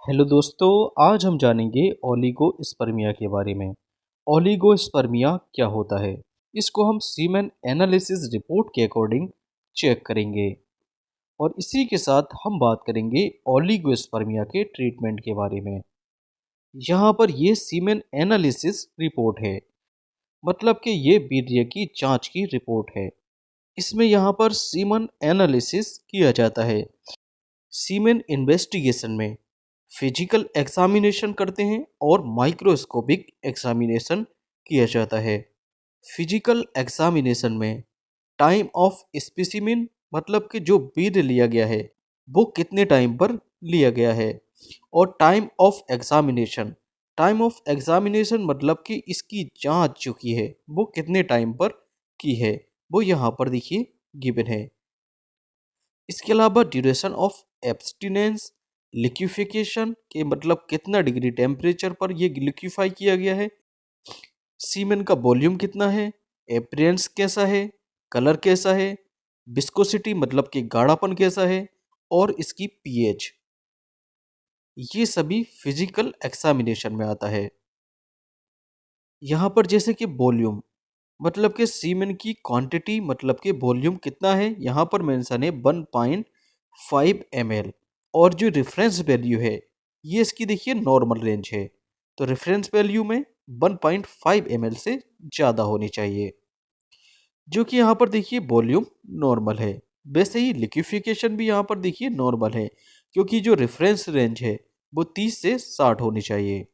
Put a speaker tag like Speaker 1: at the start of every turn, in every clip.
Speaker 1: Hello दोस्तों, आज हम जानेंगे ओलिगोस्पर्मिया के बारे में। ओलिगोस्पर्मिया क्या होता है? इसको हम सीमेन एनालिसिस रिपोर्ट के अकॉर्डिंग चेक करेंगे और इसी के साथ हम बात करेंगे ओलिगोस्पर्मिया के ट्रीटमेंट के बारे में। यहाँ पर ये सीमेन एनालिसिस रिपोर्ट है, मतलब कि ये वीर्य की जांच की रिपोर्ट है। इसमें यहाँ पर सीमेन एनालिसिस किया जाता है। सीमेन इन्वेस्टिगेशन में फिजिकल एग्जामिनेशन करते हैं और माइक्रोस्कोपिक एग्जामिनेशन किया जाता है। फिजिकल एग्जामिनेशन में टाइम ऑफ स्पेसिमेन, मतलब कि जो बीड लिया गया है वो कितने टाइम पर लिया गया है, और टाइम ऑफ एग्जामिनेशन मतलब कि इसकी जांच जो की है वो कितने टाइम पर की है, वो यहाँ पर देखिए गिवन है। इसके अलावा ड्यूरेशन ऑफ एब्सटिनेंस, लिक्विफिकेशन के मतलब कितना डिग्री टेम्परेचर पर ये लिक्विफाई किया गया है, सीमेन का वॉल्यूम कितना है, अपीयरेंस कैसा है, कलर कैसा है, विस्कोसिटी मतलब कि गाढ़ापन कैसा है, और इसकी पीएच, ये सभी फिजिकल एग्जामिनेशन में आता है। यहाँ पर जैसे कि वॉल्यूम मतलब कि सीमेन की क्वांटिटी मतलब कि वॉल्यूम कितना है, यहाँ पर मेंशन है 1.5 ml। और जो रेफरेंस वैल्यू है ये इसकी देखिए नॉर्मल रेंज है, तो रेफरेंस वैल्यू में 1.5 ml से ज़्यादा होनी चाहिए, जो कि यहाँ पर देखिए वॉल्यूम नॉर्मल है। वैसे ही लिक्विफिकेशन भी यहाँ पर देखिए नॉर्मल है, क्योंकि जो रेफरेंस रेंज है वो 30 से 60 होनी चाहिए।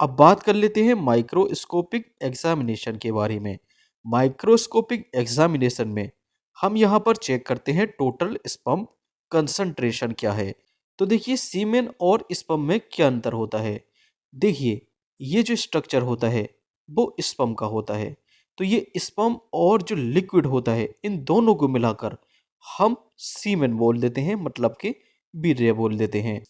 Speaker 1: अब बात कर लेते हैं माइक्रोस्कोपिक एग्जामिनेशन के बारे में। माइक्रोस्कोपिक एग्जामिनेशन में हम यहाँ पर चेक करते हैं टोटल स्पर्म कंसंट्रेशन क्या है। तो देखिए सीमेन और स्पर्म में क्या अंतर होता है। देखिए ये जो स्ट्रक्चर होता है वो स्पर्म का होता है, तो ये स्पर्म और जो लिक्विड होता है इन दोनों को मिलाकर हम सीमेन बोल देते हैं, मतलब कि वीर्य बोल देते हैं।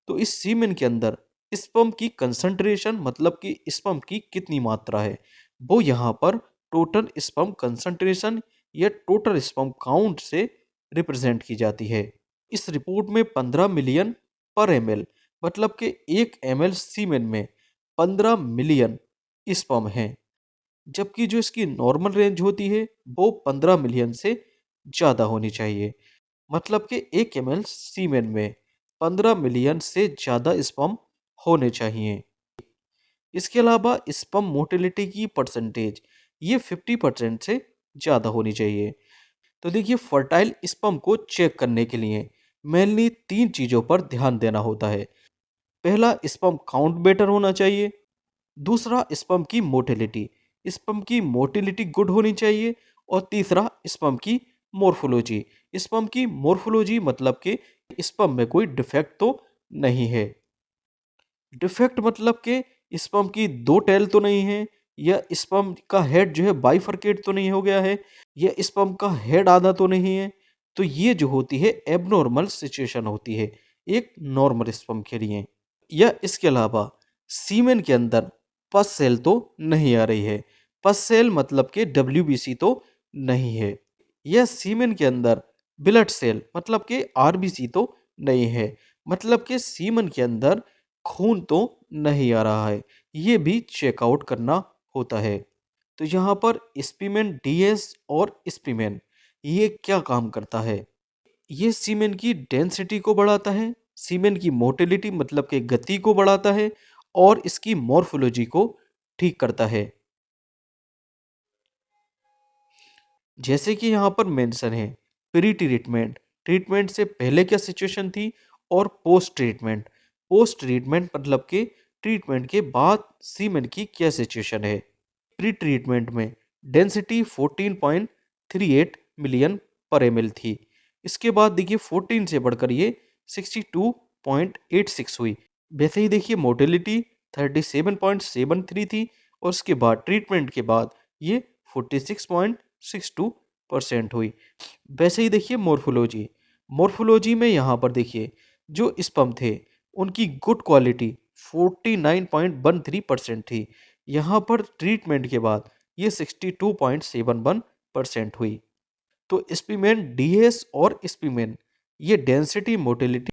Speaker 1: तो इस सीमेन के अंदर स्पर्म की कंसंट्रेशन मतलब कि स्पर्म की कितनी मात्रा है वो यहाँ पर टोटल स्पर्म कंसंट्रेशन या टोटल स्पर्म काउंट से रिप्रेजेंट की जाती है। इस रिपोर्ट में 15 मिलियन पर एमएल, मतलब कि 1 ml सीमेन में 15 मिलियन स्पर्म है, जबकि जो इसकी नॉर्मल रेंज होती है वो 15 मिलियन से ज़्यादा होनी चाहिए। मतलब कि 1 ml सीमेन में 15 मिलियन से ज़्यादा स्पर्म होने चाहिए। इसके अलावा स्पर्म मोटिलिटी की परसेंटेज ये 50% से ज़्यादा होनी चाहिए। तो देखिए फर्टाइल स्पर्म को चेक करने के लिए मेनली 3 चीज़ों पर ध्यान देना होता है। पहला, स्पर्म काउंट बेटर होना चाहिए। दूसरा, स्पर्म की मोटिलिटी गुड होनी चाहिए। और तीसरा, स्पर्म की मोर्फोलॉजी मतलब कि स्पर्म में कोई डिफेक्ट तो नहीं है। डिफेक्ट मतलब कि स्पर्म की दो टेल तो नहीं है, या स्पर्म का हेड जो है बाइफरकेट तो नहीं हो गया है, या स्पर्म का हेड आधा तो नहीं है। तो ये जो होती है एबनॉर्मल सिचुएशन होती है एक नॉर्मल स्पर्म के लिए। या इसके अलावा सीमेन के अंदर पस सेल तो नहीं आ रही है। पस सेल मतलब कि डब्ल्यूबीसी तो नहीं है। या सीमेन के अंदर ब्लड सेल मतलब कि आरबीसी तो नहीं है, मतलब कि सीमेन के अंदर खून तो नहीं आ रहा है, ये भी चेकआउट करना होता है। तो यहाँ पर स्पीमेन डीएस और स्पीमेन ये क्या काम करता है, ये सीमेन की डेंसिटी को बढ़ाता है, सीमेन की मोटिलिटी मतलब कि गति को बढ़ाता है, और इसकी मॉर्फोलॉजी को ठीक करता है। जैसे कि यहाँ पर मेंशन है प्री ट्रीटमेंट, ट्रीटमेंट से पहले क्या सिचुएशन थी, और पोस्ट ट्रीटमेंट, पोस्ट ट्रीटमेंट मतलब कि ट्रीटमेंट के बाद सीमेन की क्या सिचुएशन है। प्री ट्रीटमेंट में डेंसिटी 14.38 मिलियन पर एमएल थी। इसके बाद देखिए 14 से बढ़कर ये 62.86 हुई। वैसे ही देखिए मोटिलिटी 37.73 थी, और उसके बाद ट्रीटमेंट के बाद ये 46.62% हुई। वैसे ही देखिए मोर्फोलॉजी, मोर्फोलॉजी में यहाँ पर देखिए जो स्पर्म थे उनकी गुड क्वालिटी 49.13% थी। यहाँ पर ट्रीटमेंट के बाद ये 62.71% हुई। तो स्पीमेन डीएस और स्पीमेन ये डेंसिटी मोटिलिटी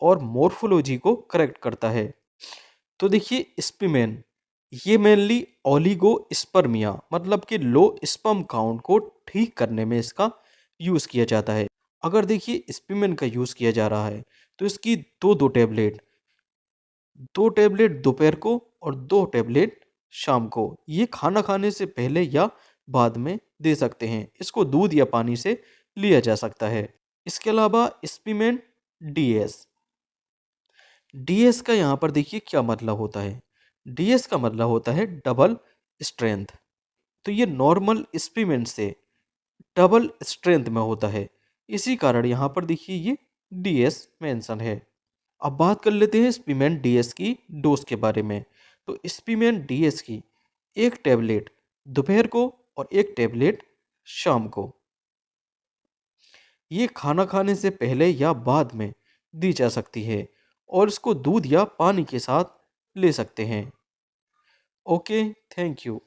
Speaker 1: और मोर्फोलॉजी को करेक्ट करता है। तो देखिए स्पिमेन, ये मेनली ओलिगोस्पर्मिया मतलब कि लो स्पर्म काउंट को ठीक करने में इसका यूज़ किया जाता है। अगर देखिए स्पिमेन का यूज़ किया जा रहा है तो इसकी दो दो टैबलेट, दो टैबलेट दोपहर को और दो टैबलेट शाम को, ये खाना खाने से पहले या बाद में दे सकते हैं। इसको दूध या पानी से लिया जा सकता है। इसके अलावा स्पिमेन डीएस, डीएस का यहाँ पर देखिए क्या मतलब होता है। डीएस का मतलब होता है डबल स्ट्रेंथ। तो ये नॉर्मल स्पिमेंट से डबल स्ट्रेंथ में होता है, इसी कारण यहाँ पर देखिए ये डीएस मेंशन है। अब बात कर लेते हैं स्पीमेंट डीएस की डोज के बारे में। तो स्पीमेंट डीएस की एक टैबलेट दोपहर को और एक टैबलेट शाम को, ये खाना खाने से पहले या बाद में दी जा सकती है और इसको दूध या पानी के साथ ले सकते हैं। Okay, thank you.